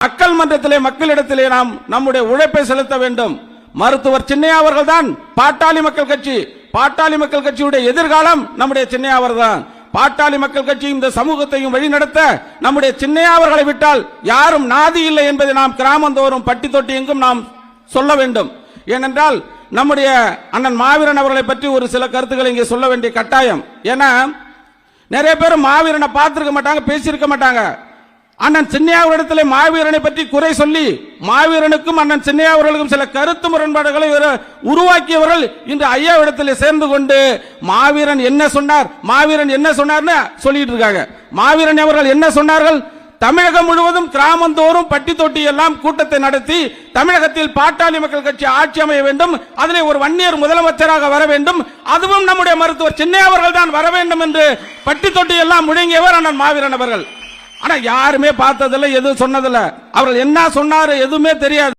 மக்கள் மன்றத்திலே மக்களிடத்திலே நாம் நம்முடைய உழைப்பை செலுத்த வேண்டும். மருத்துவர் சின்னையா அவர்கள் தான் பாட்டாளி மக்கள் கட்சி. பாட்டாளி மக்கள் கட்சியுடைய எதிர்காலம் நம்முடைய சின்னையா அவர்கள் தான். பாட்டாளி மக்கள் கட்சி இந்த சமூகத்தையும் வழிநடத்த நம்முடைய சின்னையா அவர்களை விட்டால் யாரும் நாதி இல்லை என்பதை நாம் கிராமந்தோறும் பட்டி தொட்டி எங்கும் நாம் சொல்ல வேண்டும். ஏனென்றால் நம்முடைய அண்ணன் மாவீரன் அவர்களை பற்றி ஒரு சில கருத்துக்களை இங்கே சொல்ல வேண்டிய கட்டாயம். ஏன்னா நிறைய பேர் மாவீரனை பார்த்திருக்க மாட்டாங்க, பேசியிருக்க மாட்டாங்க. அண்ணன் சின்னையா அவரிடத்திலே மாவீரனை பற்றி குறை சொல்லி மாவீரனுக்கும் அண்ணன் சின்னையா அவர்களுக்கும் சில கருத்து முரண்பாடுகளை உருவாக்கியவர்கள் இன்று ஐயாவிடத்திலே சேர்ந்து கொண்டு மாவீரன் என்ன சொன்னார், மாவீரன் என்ன சொன்னார்னு சொல்லிட்டு இருக்காங்க. மாவீரன் அவர்கள் என்ன சொன்னார்கள்? தமிழகம் முழுவதும் கிராமந்தோறும் பட்டி தொட்டி எல்லாம் கூட்டத்தை நடத்தி தமிழகத்தில் பாட்டாளி மக்கள் கட்சி ஆட்சி அமைய வேண்டும், அதிலே ஒரு வன்னியர் முதலமைச்சராக வர வேண்டும், அதுவும் நம்முடைய மருத்துவர் சின்னையா அவர்கள் தான் வர வேண்டும் என்று பட்டி தொட்டி எல்லாம் முழங்கியவர் அண்ணன் மாவீரன் அவர்கள். ஆனா யாருமே பார்த்ததில்லை, எதுவும் சொன்னதில்லை. அவர்கள் என்ன சொன்னாரு எதுவுமே தெரியாது.